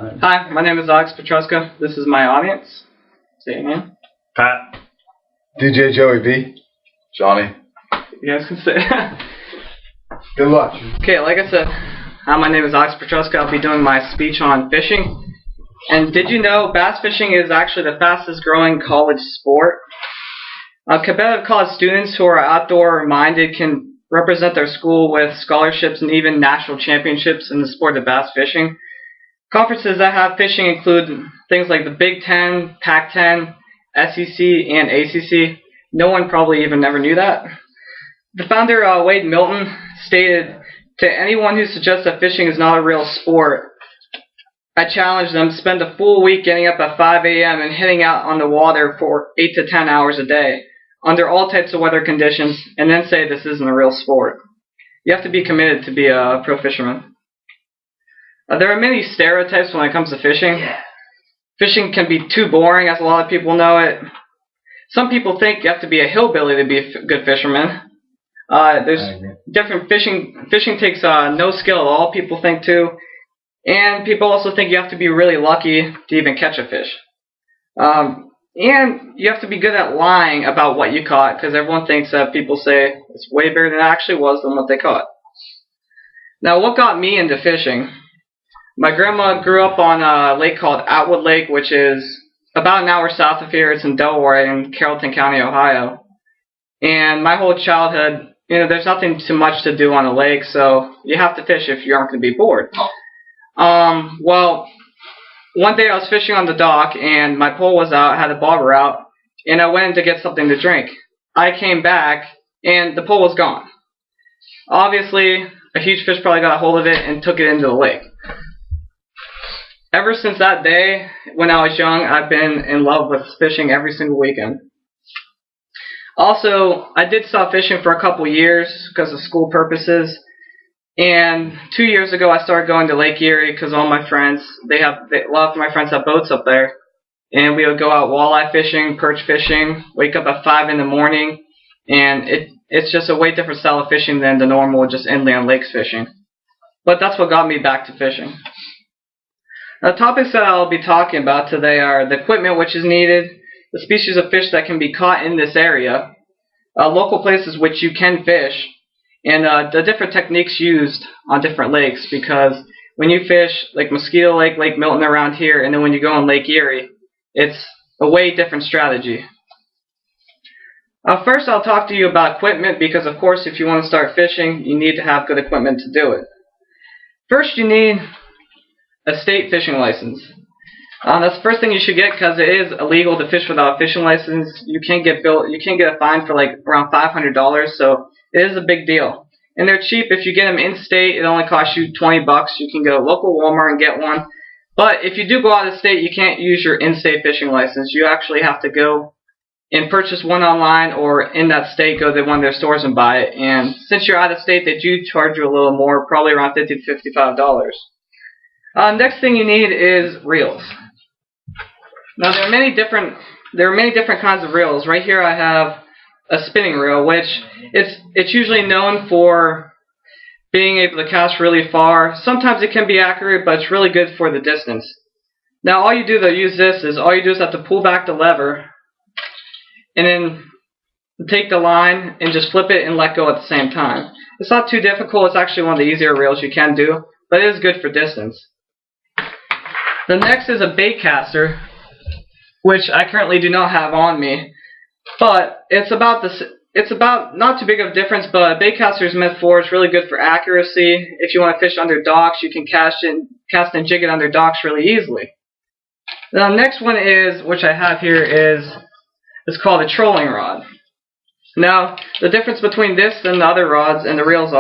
Hi, my name is Alex Petruska. This is my audience. Say your name. Pat. DJ Joey B. Johnny. You guys can say. Good luck. Okay, like I said, my name is Alex Petruska. I'll be doing my speech on fishing. And did you know bass fishing is actually the fastest growing college sport? Competitive college students who are outdoor minded can represent their school with scholarships and even national championships in the sport of bass fishing. Conferences that have fishing include things like the Big Ten, Pac-10, SEC, and ACC. No one probably even ever knew that. The founder, Wade Milton, stated, "To anyone who suggests that fishing is not a real sport, I challenge them to spend a full week getting up at 5 a.m. and heading out on the water for 8 to 10 hours a day, under all types of weather conditions, and then say this isn't a real sport." You have to be committed to be a pro fisherman. There are many stereotypes when it comes to fishing. Fishing can be too boring, as a lot of people know it. Some people think you have to be a hillbilly to be a good fisherman. There's different fishing. Fishing takes no skill at all, people think too. And people also think you have to be really lucky to even catch a fish. And you have to be good at lying about what you caught, because everyone thinks that people say it's way bigger than it actually was than what they caught. Now, what got me into fishing? My grandma grew up on a lake called Atwood Lake, which is about an hour south of here. It's in Delaware in Carrollton County, Ohio. And my whole childhood, there's nothing too much to do on a lake, so you have to fish if you aren't going to be bored. Well, one day I was fishing on the dock, and my pole was out, had a bobber out, and I went in to get something to drink. I came back, and the pole was gone. Obviously, a huge fish probably got a hold of it and took it into the lake. Ever since that day, when I was young, I've been in love with fishing every single weekend. Also, I did stop fishing for a couple years because of school purposes. And 2 years ago, I started going to Lake Erie because all my friends, a lot of my friends have boats up there. And we would go out walleye fishing, perch fishing, wake up at 5 in the morning. And it's just a way different style of fishing than the normal just inland lakes fishing. But that's what got me back to fishing. The topics that I'll be talking about today are the equipment which is needed, the species of fish that can be caught in this area, local places which you can fish, and the different techniques used on different lakes, because when you fish like Mosquito Lake, Lake Milton around here, and then when you go on Lake Erie, it's a way different strategy. First, I'll talk to you about equipment, because of course if you want to start fishing, you need to have good equipment to do it. First, you need a state fishing license. That's the first thing you should get, because it is illegal to fish without a fishing license. You can't get a fine for like around $500, so it is a big deal. And they're cheap. If you get them in-state, it only costs you $20. You can go to local Walmart and get one. But if you do go out of state, you can't use your in-state fishing license. You actually have to go and purchase one online, or in that state, go to one of their stores and buy it. And since you're out of state, they do charge you a little more, probably around $50 to $55. Next thing you need is reels. Now there are many different kinds of reels. Right here I have a spinning reel, which it's usually known for being able to cast really far. Sometimes it can be accurate, but it's really good for the distance. Now all you do to use this is have to pull back the lever and then take the line and just flip it and let go at the same time. It's not too difficult. It's actually one of the easier reels you can do, but it is good for distance. The next is a bait caster, which I currently do not have on me, but it's about not too big of a difference. But a bait caster is meant for, it's really good for accuracy. If you want to fish under docks, you can cast and jig it under docks really easily. The next one is, which I have here, is called a trolling rod. Now the difference between this and the other rods and the reels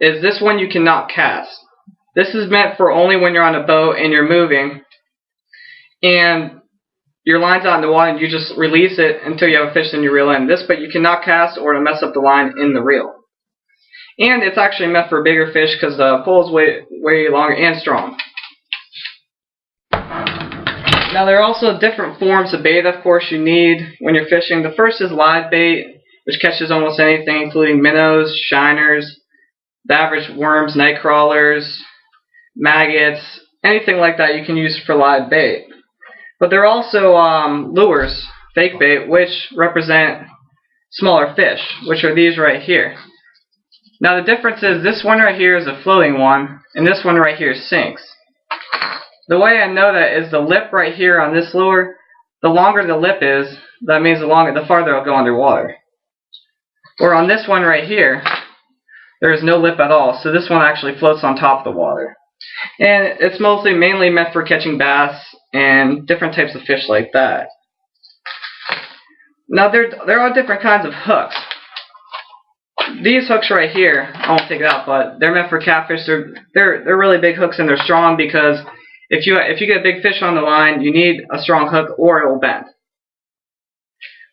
is this one you cannot cast. This is meant for only when you're on a boat and you're moving and your line's out in the water and you just release it until you have a fish and you reel in. But you cannot cast or to mess up the line in the reel. And it's actually meant for bigger fish because the pole is way longer and strong. Now there are also different forms of bait, of course, you need when you're fishing. The first is live bait, which catches almost anything, including minnows, shiners, the average worms, night crawlers, maggots, anything like that you can use for live bait. But there are also lures, fake bait, which represent smaller fish, which are these right here. Now the difference is this one right here is a floating one, and this one right here sinks. The way I know that is the lip right here on this lure, the longer the lip is, that means the farther it'll go underwater. Or on this one right here, there is no lip at all, so this one actually floats on top of the water. And it's mainly meant for catching bass and different types of fish like that. Now there are different kinds of hooks. These hooks right here, I won't take it out, but they're meant for catfish. They're really big hooks and they're strong because if you get a big fish on the line, you need a strong hook or it will bend.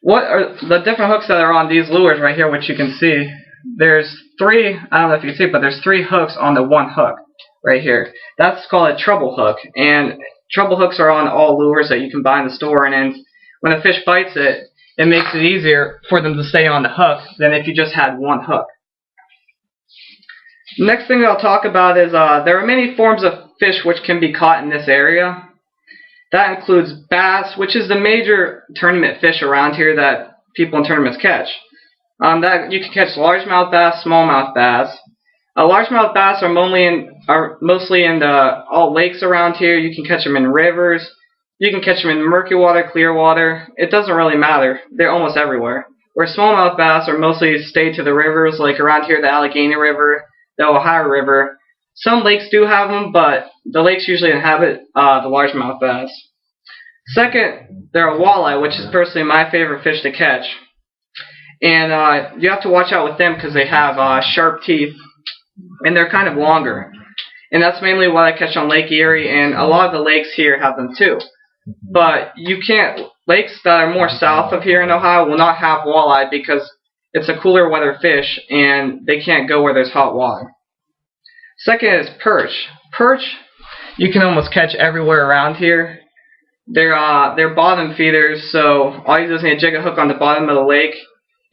What are the different hooks that are on these lures right here, which you can see? There's three, I don't know if you can see, but there's three hooks on the one hook right here. That's called a treble hook, and treble hooks are on all lures that you can buy in the store, and when a fish bites it, it makes it easier for them to stay on the hook than if you just had one hook. Next thing I'll talk about is there are many forms of fish which can be caught in this area. That includes bass, which is the major tournament fish around here that people in tournaments catch. That you can catch largemouth bass, smallmouth bass. Largemouth bass are mostly in all lakes around here. You can catch them in rivers. You can catch them in murky water, clear water. It doesn't really matter. They're almost everywhere. Where smallmouth bass are mostly stay to the rivers, like around here, the Allegheny River, the Ohio River. Some lakes do have them, but the lakes usually inhabit the largemouth bass. Second, there are walleye, which is personally my favorite fish to catch. And you have to watch out with them because they have sharp teeth, and they're kind of longer. And that's mainly what I catch on Lake Erie, and a lot of the lakes here have them too. But lakes that are more south of here in Ohio will not have walleye because it's a cooler weather fish, and they can't go where there's hot water. Second is perch. Perch, you can almost catch everywhere around here. They're bottom feeders, so all you do is need to jig a hook on the bottom of the lake,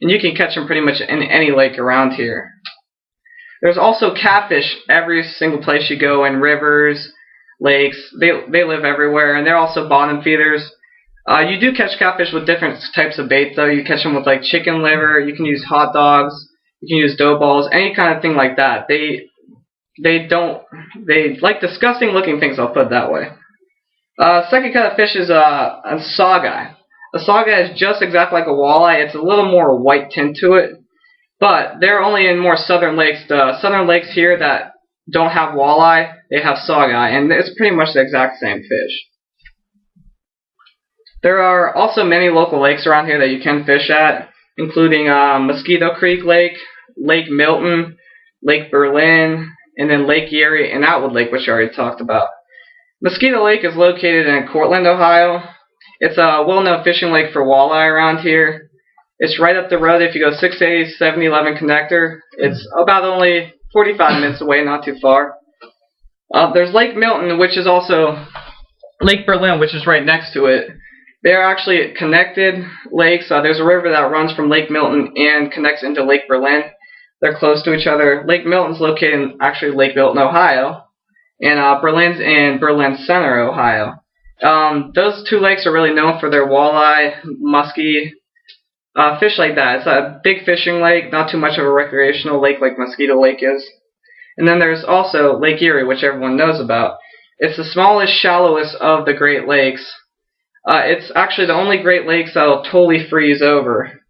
and you can catch them pretty much in any lake around here. There's also catfish every single place you go, in rivers, lakes. They live everywhere, and they're also bottom feeders. You do catch catfish with different types of bait, though. You catch them with like chicken liver. You can use hot dogs. You can use dough balls, any kind of thing like that. They like disgusting looking things, I'll put it that way. Second kind of fish is a saugeye. A saugeye is just exactly like a walleye. It's a little more white tint to it, but they're only in more southern lakes. The southern lakes here that don't have walleye, they have saugeye, and it's pretty much the exact same fish. There are also many local lakes around here that you can fish at, including Mosquito Creek Lake, Lake Milton, Lake Berlin, and then Lake Erie and Atwood Lake, which I already talked about. Mosquito Lake is located in Cortland, Ohio. It's a well-known fishing lake for walleye around here. It's right up the road. If you go 680 711 connector, it's about only 45 minutes away, not too far. There's Lake Milton, which is also Lake Berlin, which is right next to it. They're actually connected lakes. There's a river that runs from Lake Milton and connects into Lake Berlin. They're close to each other. Lake Milton's located in actually Lake Milton, Ohio, and Berlin's in Berlin Center, Ohio. Those two lakes are really known for their walleye, muskie, fish like that. It's a big fishing lake, not too much of a recreational lake like Mosquito Lake is. And then there's also Lake Erie, which everyone knows about. It's the smallest, shallowest of the Great Lakes. It's actually the only Great Lakes that will totally freeze over.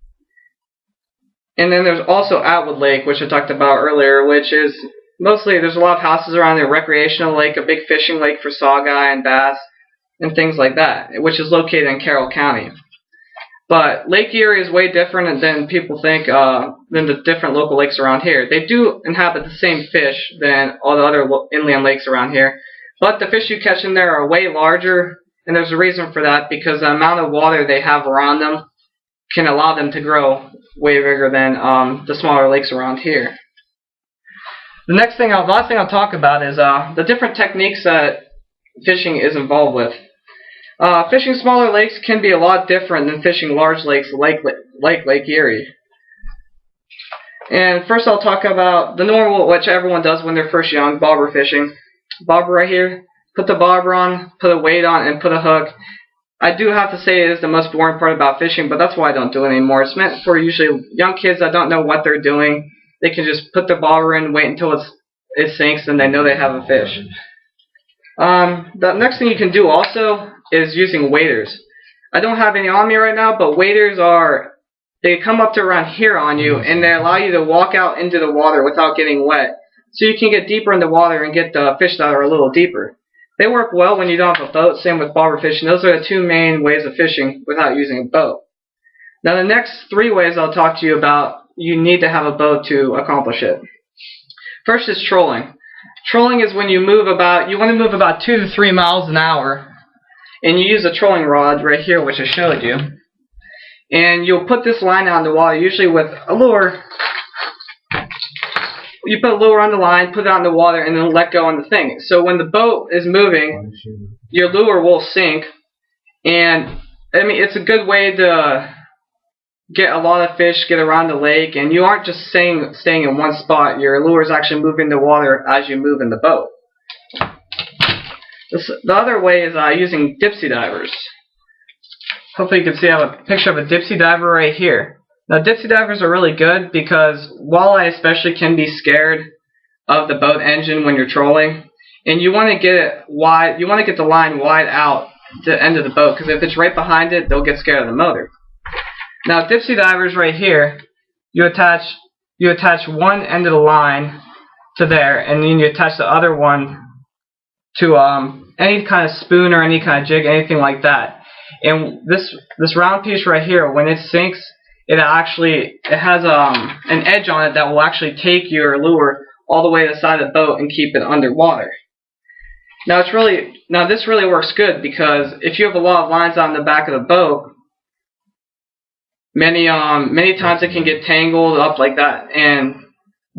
And then there's also Atwood Lake, which I talked about earlier, which is mostly, there's a lot of houses around there, recreational lake, a big fishing lake for saugeye and bass, and things like that, which is located in Carroll County. But Lake Erie is way different than people think, than the different local lakes around here. They do inhabit the same fish than all the other inland lakes around here, but the fish you catch in there are way larger, and there's a reason for that, because the amount of water they have around them can allow them to grow way bigger than the smaller lakes around here. The last thing I'll talk about is the different techniques that fishing is involved with. Fishing smaller lakes can be a lot different than fishing large lakes like Lake Erie. And first I'll talk about the normal, which everyone does when they're first young, bobber fishing. Bobber right here, put the bobber on, put a weight on, and put a hook. I do have to say it is the most boring part about fishing, but that's why I don't do it anymore. It's meant for usually young kids that don't know what they're doing. They can just put their bobber in, wait until it sinks, and they know they have a fish. The next thing you can do also is using waders. I don't have any on me right now, but waders they come up to around here on you, and they allow you to walk out into the water without getting wet. So you can get deeper in the water and get the fish that are a little deeper. They work well when you don't have a boat, same with bobber fishing. Those are the two main ways of fishing without using a boat. Now the next 3 ways I'll talk to you about, you need to have a boat to accomplish it. First is trolling. Trolling is when you want to move about 2 to 3 miles an hour, and you use a trolling rod right here, which I showed you. And you'll put this line out in the water, usually with a lure. You put a lure on the line, put it out in the water, and then let go on the thing. So when the boat is moving, your lure will sink. And I mean, it's a good way to get a lot of fish, get around the lake, and you aren't just staying in one spot. Your lure is actually moving the water as you move in the boat. The other way is using dipsy divers. Hopefully you can see I have a picture of a dipsy diver right here. Now dipsy divers are really good because walleye especially can be scared of the boat engine when you're trolling, and you want to get it wide. You want to get the line wide out to the end of the boat, because if it's right behind it, they'll get scared of the motor. Now dipsy divers right here, you attach one end of the line to there, and then you attach the other one to any kind of spoon or any kind of jig, anything like that. And this round piece right here, when it sinks, it has an edge on it that will actually take your lure all the way to the side of the boat and keep it underwater. Now this really works good, because if you have a lot of lines on the back of the boat, many times it can get tangled up like that, and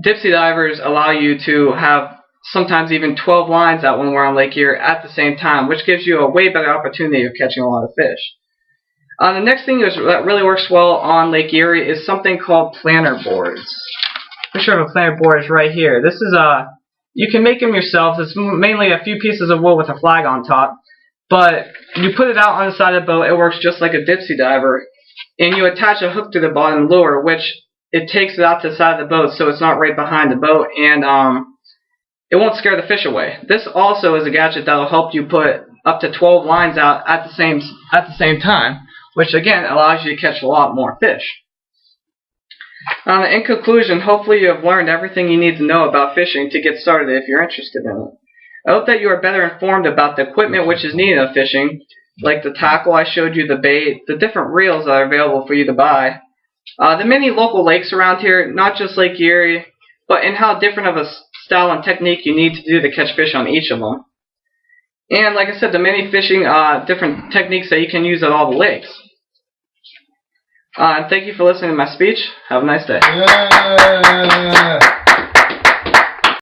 dipsy divers allow you to have sometimes even 12 lines out when we're on Lake Erie at the same time, which gives you a way better opportunity of catching a lot of fish. The next thing that really works well on Lake Erie is something called planter boards. Picture of a planter board is right here. This is you can make them yourself. It's mainly a few pieces of wood with a flag on top, but you put it out on the side of the boat. It works just like a dipsy diver, and you attach a hook to the bottom lure, which it takes it out to the side of the boat, so it's not right behind the boat, and it won't scare the fish away. This also is a gadget that will help you put up to 12 lines out at the same time, which again allows you to catch a lot more fish. In conclusion, hopefully you have learned everything you need to know about fishing to get started if you're interested in it. I hope that you are better informed about the equipment which is needed of fishing, like the tackle I showed you, the bait, the different reels that are available for you to buy, the many local lakes around here, not just Lake Erie, but in how different of a style and technique you need to do to catch fish on each of them. And like I said, the many fishing different techniques that you can use at all the lakes. And thank you for listening to my speech. Have a nice day. Yeah.